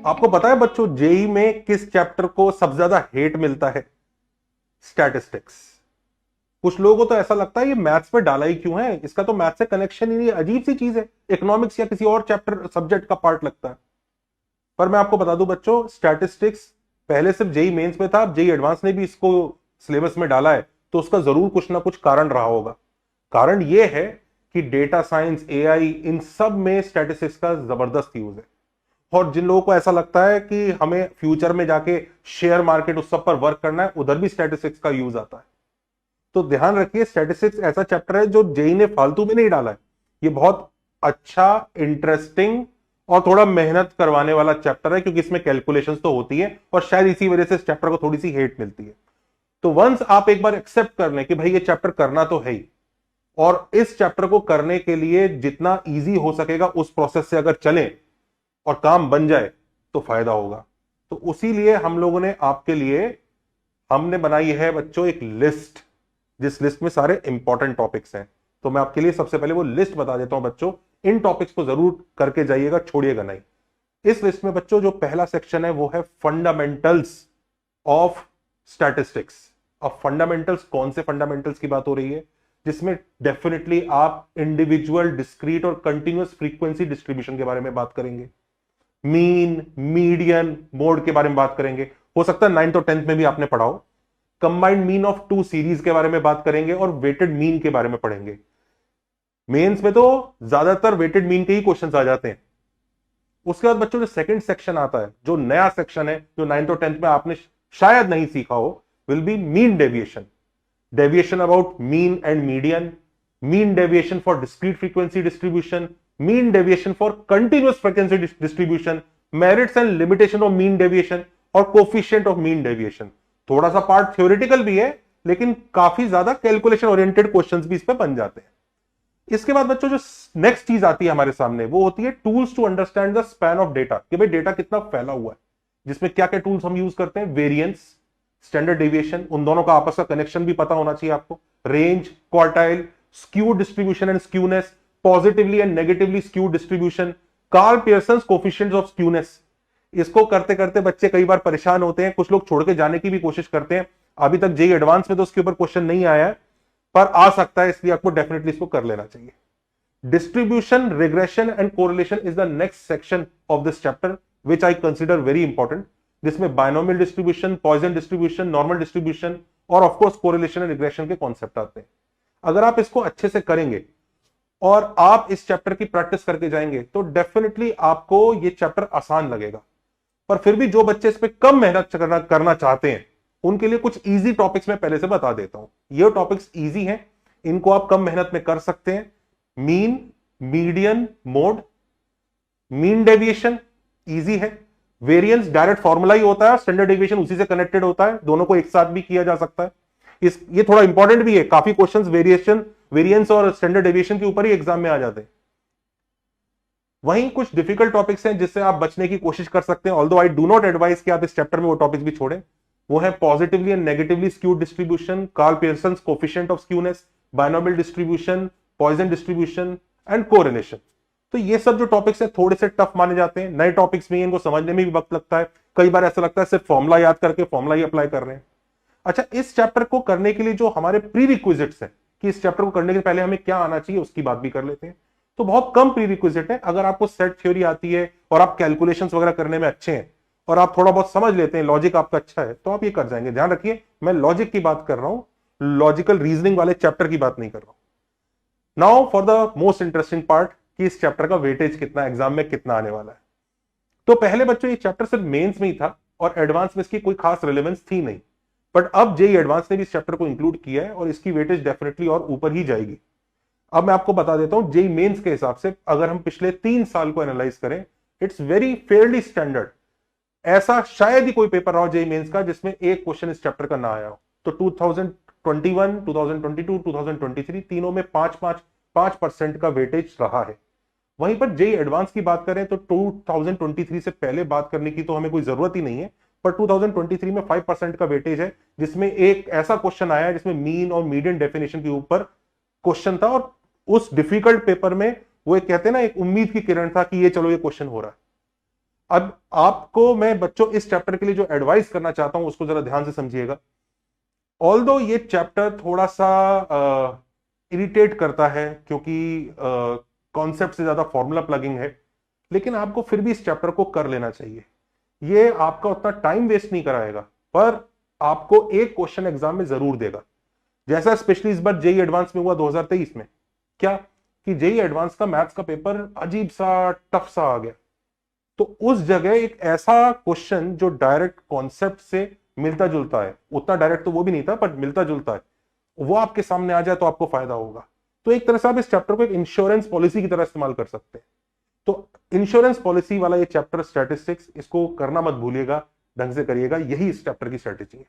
आपको पता है बच्चों, जेई में किस चैप्टर को सबसे ज्यादा हेट मिलता है? स्टैटिस्टिक्स। कुछ लोगों को तो ऐसा लगता है ये मैथ्स में डाला ही क्यों है, इसका तो मैथ्स से कनेक्शन ही नहीं, अजीब सी चीज है, इकोनॉमिक्स या किसी और चैप्टर सब्जेक्ट का पार्ट लगता है। पर मैं आपको बता दूं बच्चों, स्टैटिस्टिक्स पहले सिर्फ जेई मेंस में था, अब जेई एडवांस ने भी इसको सिलेबस में डाला है, तो उसका जरूर कुछ ना कुछ कारण रहा होगा। कारण यह है कि डेटा साइंस, एआई, इन सब में स्टैटिस्टिक्स का जबरदस्त यूज है। और जिन लोगों को ऐसा लगता है कि हमें फ्यूचर में जाके शेयर मार्केट उस सब पर वर्क करना है, उधर भी स्टैटिस्टिक्स का यूज आता है। तो ध्यान रखिए, स्टैटिस्टिक्स ऐसा चैप्टर है जो जेई ने फालतू में नहीं डाला है। ये बहुत अच्छा, इंटरेस्टिंग और थोड़ा मेहनत करवाने वाला चैप्टर है, क्योंकि इसमें कैलकुलेशंस तो होती है, और शायद इसी वजह से इस चैप्टर को थोड़ी सी हेट मिलती है। तो वंस आप एक बार एक्सेप्ट कर लें कि भाई ये चैप्टर करना तो है ही, और इस चैप्टर को करने के लिए जितना इजी हो सकेगा उस प्रोसेस से अगर चलें और काम बन जाए तो फायदा होगा। तो उसी लिए हम लोगों ने आपके लिए हमने बनाई है बच्चों एक लिस्ट, जिस लिस्ट में सारे इंपॉर्टेंट टॉपिक्स हैं। तो मैं आपके लिए सबसे पहले वो लिस्ट बता देता हूं बच्चों, इन टॉपिक्स को जरूर करके जाइएगा, छोड़िएगा नहीं। इस लिस्ट में बच्चों जो पहला सेक्शन है वो है फंडामेंटल्स ऑफ स्टैटिस्टिक्स। अब फंडामेंटल्स, कौन से फंडामेंटल्स की बात हो रही है? जिसमें डेफिनेटली आप इंडिविजुअल, डिस्क्रीट और कंटिन्यूअस फ्रीक्वेंसी डिस्ट्रीब्यूशन के बारे में बात करेंगे, मीन, मीडियन, मोड के बारे में बात करेंगे। हो सकता है 9th और 10th में भी आपने पढ़ा हो। Combined mean of two series के बारे में बात करेंगे, और वेटेड मीन के बारे में पढ़ेंगे। मेंस में तो ज्यादातर वेटेड मीन के ही क्वेश्चंस आ जाते हैं। उसके बाद बच्चों जो सेकंड सेक्शन आता है, जो नया सेक्शन है, जो 9th और 10th में आपने शायद नहीं सीखा हो, will be mean deviation. Deviation about mean and median, mean deviation for discrete frequency distribution, mean deviation for continuous frequency distribution, merits and limitation of mean deviation, और कोफिशिएंट ऑफ मीन डेविएशन। थोड़ा सा part theoretical भी है, लेकिन काफी ज्यादा calculation oriented questions भी इस पे बन जाते हैं। इसके बाद बच्चों जो नेक्स्ट चीज आती है हमारे सामने, वो होती है tools to understand the span of data, कि भाई डेटा कितना फैला हुआ है, जिसमें क्या क्या टूल्स हम यूज करते हैं। वेरिएंस, स्टैंडर्ड डेविएशन, उन दोनों का आपस का कनेक्शन भी पता होना चाहिए आपको। Range, quartile, skew distribution and skewness, positively and negatively skew distribution, Karl Pearson's coefficients of skewness. इसको करते करते बच्चे कई बार परेशान होते हैं, कुछ लोग छोड़ के जाने की भी कोशिश करते हैं। अभी तक जेई एडवांस में तो उसके ऊपर क्वेश्चन नहीं आया है, पर आ सकता है, इसलिए आपको डेफिनेटली इसको कर लेना चाहिए। Distribution, regression and correlation is the next section of this chapter, which I consider very important, जिसमें binomial distribution, Poisson distribution, normal distribution और ऑफकोर्स कोरिलेशन एंड रिग्रेशन के कॉन्सेप्ट आते हैं। अगर आप इसको अच्छे से करेंगे और आप इस चैप्टर की प्रैक्टिस करके जाएंगे, तो डेफिनेटली आपको ये चैप्टर आसान लगेगा। पर फिर भी जो बच्चे इस पे कम मेहनत करना चाहते हैं, उनके लिए कुछ इजी टॉपिक्स मैं पहले से बता देता हूं। ये टॉपिक्स इजी हैं, इनको आप कम मेहनत में कर सकते हैं। Mean, median, mode, mean deviation easy है। वेरिएंस डायरेक्ट फॉर्मूला ही होता है, स्टैंडर्ड डेविएशन उसी से कनेक्टेड होता है, दोनों को एक साथ भी किया जा सकता है। ये थोड़ा इंपॉर्टेंट भी है, काफी क्वेश्चंस वेरिएंस और स्टैंडर्ड डेविएशन के ऊपर ही एग्जाम में आ जाते हैं। वहीं कुछ डिफिकल्ट टॉपिक्स हैं जिससे आप बचने की कोशिश कर सकते हैं, although I do not advice कि आप इस चैप्टर में वो टॉपिक्स भी छोड़ें। वो है positively and negatively skewed distribution, Karl Pearson's coefficient of skewness, binomial distribution, Poisson distribution and correlation. तो ये सब जो टॉपिक्स हैं थोड़े से टफ माने जाते हैं, नए टॉपिक्स में इनको समझने में भी वक्त लगता है। कई बार ऐसा लगता है सिर्फ फॉर्मुला याद करके फॉर्मुला ही अप्लाई कर रहे हैं। अच्छा, इस चैप्टर को करने के लिए जो हमारे प्री रिक्विजिट्स हैं, कि इस चैप्टर को करने के पहले हमें क्या आना चाहिए, उसकी बात भी कर लेते हैं। तो बहुत कम प्री रिक्विजिट है। अगर आपको सेट थ्योरी आती है और आप कैलकुलेशंस वगैरह करने में अच्छे हैं और आप थोड़ा बहुत समझ लेते हैं, लॉजिक आपका अच्छा है, तो आप ये कर जाएंगे। ध्यान रखिए, मैं लॉजिक की बात कर रहा हूं, लॉजिकल रीजनिंग वाले चैप्टर की बात नहीं कर रहा हूं। Now for the most interesting part, कि इस चैप्टर का वेटेज कितना, एग्जाम में कितना आने वाला है। तो पहले बच्चों ये चैप्टर सिर्फ मेंस में ही था और एडवांस में इसकी कोई खास रिलेवेंस थी नहीं, बट अब जेई एडवांस ने भी इस चैप्टर को इंक्लूड किया है और इसकी वेटेज डेफिनेटली और ऊपर ही जाएगी। अब मैं आपको बता देता हूं, जेई मेंस के हिसाब से अगर हम पिछले 3 साल को एनालाइज करें, इट्स वेरी फेयरली स्टैंडर्ड। ऐसा शायद ही कोई पेपर रहा हो जेई मेंस का जिसमें एक क्वेश्चन इस चैप्टर का ना आया हो। तो 2021, 2022, 2023 तीनों में 5% का वेटेज रहा है। वहीं पर जेई एडवांस की बात करें तो 2023 से पहले बात करने की तो हमें कोई जरूरत ही नहीं है, पर 2023 में 5% का वेटेज है, जिसमें एक ऐसा क्वेश्चन आया है जिसमें मीन और मीडियन डेफिनेशन के ऊपर क्वेश्चन था, और उस डिफिकल्ट पेपर में वो एक कहते हैं ना, एक उम्मीद की किरण था कि ये चलो ये क्वेश्चन हो रहा है। अब आपको मैं बच्चों इस चैप्टर के लिए जो एडवाइस करना चाहता हूं उसको जरा ध्यान से समझिएगा। ऑल्दो ये चैप्टर थोड़ा सा इरिटेट करता है क्योंकि कॉन्सेप्ट से ज्यादा फॉर्मूला प्लगिंग है, लेकिन आपको फिर भी इस चैप्टर को कर लेना चाहिए। ये आपका उतना टाइम वेस्ट नहीं कराएगा, पर आपको एक क्वेश्चन एग्जाम में जरूर देगा। जैसा स्पेशली इस बार जेई एडवांस में हुआ 2023 में, क्या कि जेई एडवांस का मैथ्स का पेपर अजीब सा टफ सा आ गया, तो उस जगह एक ऐसा क्वेश्चन जो डायरेक्ट कॉन्सेप्ट से मिलता जुलता है, उतना डायरेक्ट तो वो भी नहीं था पर मिलता जुलता है, वो आपके सामने आ जाए तो आपको फायदा होगा। तो एक तरह से आप इस चैप्टर को एक इंश्योरेंस पॉलिसी की तरह इस्तेमाल कर सकते हैं। तो इंश्योरेंस पॉलिसी वाला ये चैप्टर स्टैटिस्टिक्स, इसको करना मत भूलिएगा, ढंग से करिएगा, यही इस चैप्टर की स्ट्रेटेजी है।